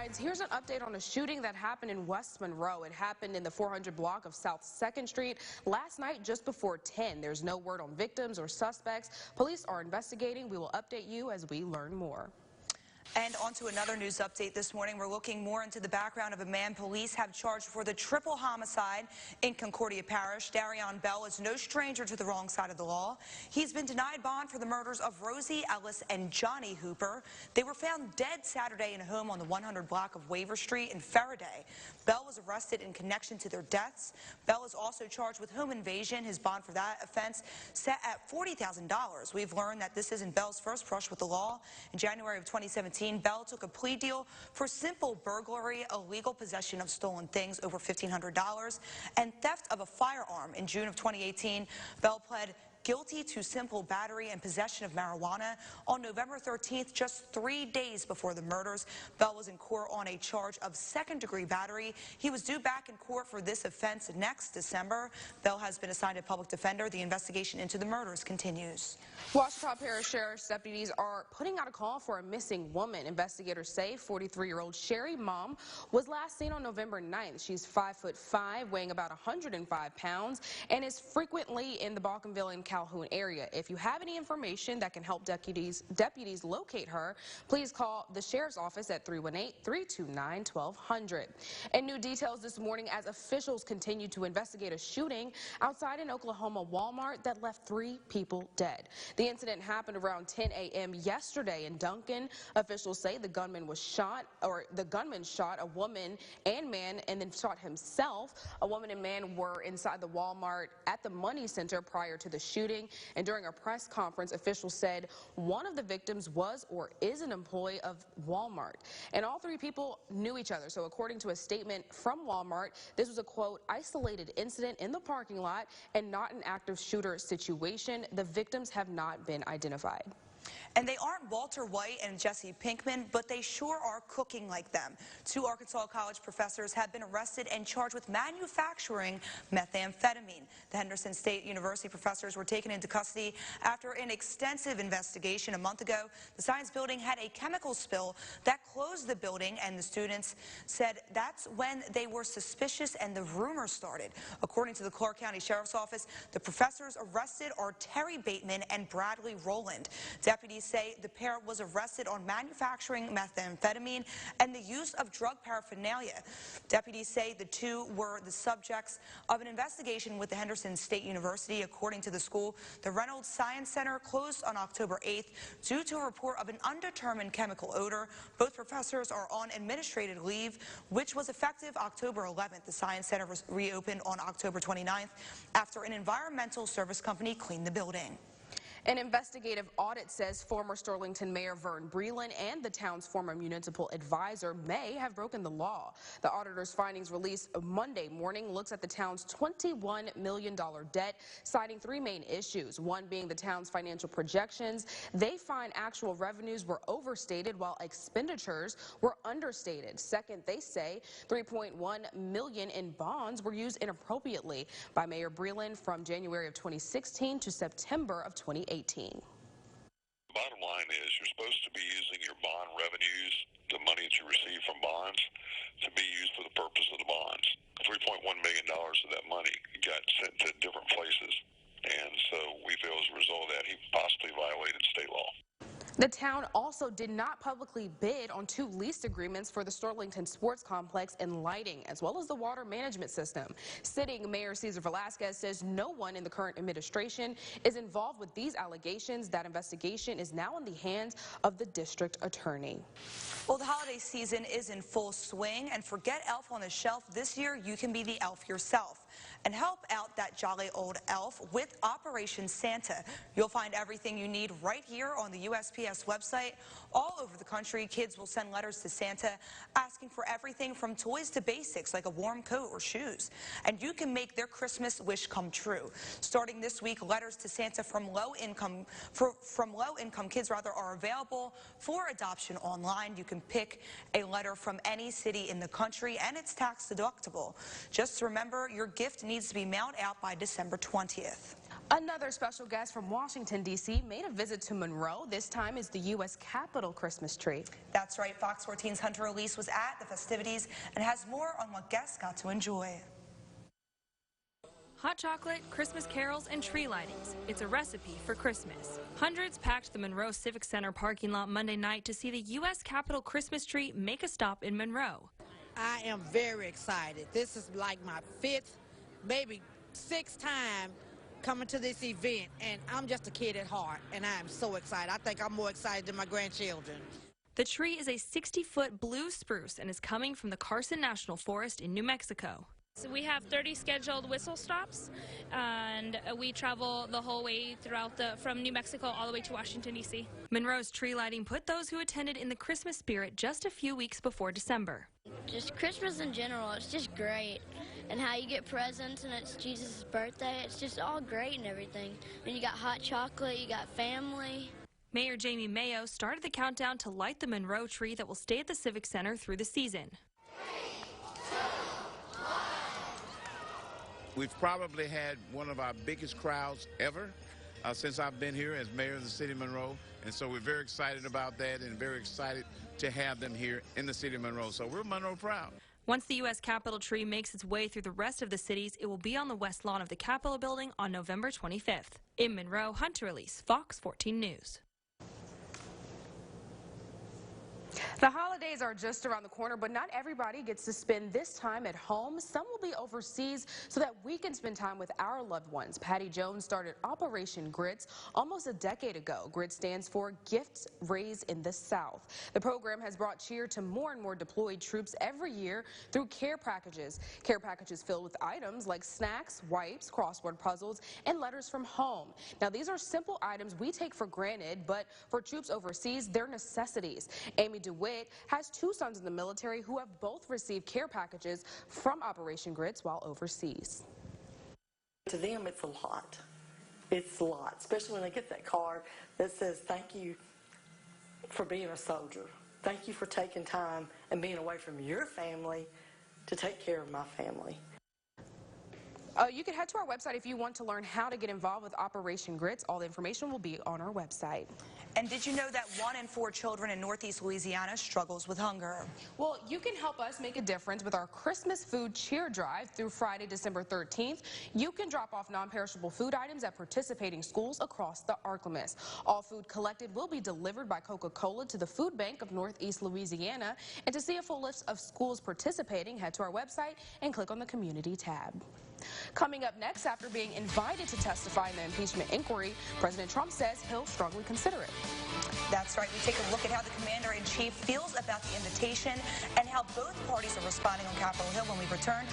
Headlines. Here's an update on a shooting that happened in West Monroe. It happened in the 400 block of South 2nd Street last night just before 10. There's no word on victims or suspects. Police are investigating. We will update you as we learn more. And on to another news update this morning. We're looking more into the background of a man police have charged for the triple homicide in Concordia Parish. Darion Bell is no stranger to the wrong side of the law. He's been denied bond for the murders of Rosie Ellis and Johnny Hooper. They were found dead Saturday in a home on the 100 block of Waver Street in Faraday. Bell was arrested in connection to their deaths. Bell is also charged with home invasion. His bond for that offense set at $40,000. We've learned that this isn't Bell's first brush with the law. In January of 2017, Bell took a plea deal for simple burglary, illegal possession of stolen things over $1,500, and theft of a firearm. In June of 2018, Bell pled guilty to simple battery and possession of marijuana. On November 13th, just 3 days before the murders, Bell was in court on a charge of second-degree battery. He was due back in court for this offense next December. Bell has been assigned a public defender. The investigation into the murders continues. Ouachita Parish Sheriff's deputies are putting out a call for a missing woman. Investigators say 43-year-old Sherry Mom was last seen on November 9th. She's 5'5", weighing about 105 pounds, and is frequently in the Balkanville and Calhoun area. If you have any information that can help deputies locate her, please call the Sheriff's Office at 318-329-1200. And new details this morning as officials continue to investigate a shooting outside an Oklahoma Walmart that left 3 people dead. The incident happened around 10 a.m. yesterday in Duncan. Officials say the gunman shot a woman and man and then shot himself. A woman and man were inside the Walmart at the Money Center prior to the shooting. And during a press conference, officials said one of the victims was or is an employee of Walmart. And all 3 people knew each other. So according to a statement from Walmart, this was a, quote, isolated incident in the parking lot and not an active shooter situation. The victims have not been identified. And they aren't Walter White and Jesse Pinkman, but they sure are cooking like them. 2 Arkansas College professors have been arrested and charged with manufacturing methamphetamine. The Henderson State University professors were taken into custody after an extensive investigation a month ago. The science building had a chemical spill that closed the building, and the students said that's when they were suspicious and the rumor started. According to the Clark County Sheriff's Office, the professors arrested are Terry Bateman and Bradley Rowland. Deputies say the pair was arrested on manufacturing methamphetamine and the use of drug paraphernalia. Deputies say the 2 were the subjects of an investigation with the Henderson State University. According to the school, the Reynolds Science Center closed on October 8th due to a report of an undetermined chemical odor. Both professors are on administrative leave, which was effective October 11th. The Science Center was reopened on October 29th after an environmental service company cleaned the building. An investigative audit says former Sterlington Mayor Vern Breland and the town's former municipal advisor may have broken the law. The auditor's findings released Monday morning looks at the town's $21 million debt, citing 3 main issues, one being the town's financial projections. They find actual revenues were overstated while expenditures were understated. Second, they say $3.1 million in bonds were used inappropriately by Mayor Breland from January of 2016 to September of 2018. Bottom line is you're supposed to be using your bond revenues, the money that you receive from bonds, to be used for the purpose of the bonds. $3.1 million of that money got sent to different places, and so we feel as a result of that he possibly violated state law. The town also did not publicly bid on 2 lease agreements for the Sterlington Sports Complex and lighting, as well as the water management system. Sitting Mayor Cesar Velasquez says no one in the current administration is involved with these allegations. That investigation is now in the hands of the district attorney. Well, the holiday season is in full swing, and forget Elf on the Shelf. This year, you can be the elf yourself and help out that jolly old elf with Operation Santa. You'll find everything you need right here on the USPS website. All over the country, kids will send letters to Santa asking for everything from toys to basics like a warm coat or shoes. And you can make their Christmas wish come true. Starting this week, letters to Santa from low-income kids are available for adoption online. You can pick a letter from any city in the country, and it's tax deductible. Just remember, your gift needs to be mailed out by December 20th. Another special guest from Washington, D.C. made a visit to Monroe. This time is the U.S. Capitol Christmas tree. That's right. Fox 14's Hunter Elise was at the festivities and has more on what guests got to enjoy. Hot chocolate, Christmas carols, and tree lightings. It's a recipe for Christmas. Hundreds packed the Monroe Civic Center parking lot Monday night to see the U.S. Capitol Christmas tree make a stop in Monroe. I am very excited. This is like my 5th, maybe 6th time coming to this event, and I'm just a kid at heart, and I am so excited. I think I'm more excited than my grandchildren. The tree is a 60-foot blue spruce and is coming from the Carson National Forest in New Mexico. So we have 30 scheduled whistle stops, and we travel the whole way from New Mexico all the way to Washington, D.C. Monroe's tree lighting put those who attended in the Christmas spirit just a few weeks before December. Just Christmas in general, it's just great. And how you get presents and it's Jesus' birthday, it's just all great and everything. And you got hot chocolate, you got family. Mayor Jamie Mayo started the countdown to light the Monroe tree that will stay at the Civic Center through the season. We've probably had one of our biggest crowds ever since I've been here as mayor of the city of Monroe. And so we're very excited about that and very excited to have them here in the city of Monroe. So we're Monroe proud. Once the U.S. Capitol tree makes its way through the rest of the cities, it will be on the west lawn of the Capitol building on November 25th. In Monroe, Hunter Elise, Fox 14 News. The holidays are just around the corner, but not everybody gets to spend this time at home. Some will be overseas so that we can spend time with our loved ones. Patty Jones started Operation Grits almost a decade ago. GRITS stands for Gifts Raised in the South. The program has brought cheer to more and more deployed troops every year through care packages. Care packages filled with items like snacks, wipes, crossword puzzles, and letters from home. Now, these are simple items we take for granted, but for troops overseas, they're necessities. Amy DeWitt has 2 sons in the military who have both received care packages from Operation Grits while overseas. To them, it's a lot. It's a lot, especially when they get that card that says, thank you for being a soldier. Thank you for taking time and being away from your family to take care of my family. You can head to our website if you want to learn how to get involved with Operation Grits. All the information will be on our website. And did you know that 1 in 4 children in Northeast Louisiana struggles with hunger? Well, you can help us make a difference with our Christmas food cheer drive through Friday, December 13th. You can drop off non-perishable food items at participating schools across the ArkLaMiss. All food collected will be delivered by Coca-Cola to the Food Bank of Northeast Louisiana. And to see a full list of schools participating, head to our website and click on the Community tab. Coming up next, after being invited to testify in the impeachment inquiry, President Trump says he'll strongly consider it. That's right. We take a look at how the commander-in-chief feels about the invitation and how both parties are responding on Capitol Hill when we return.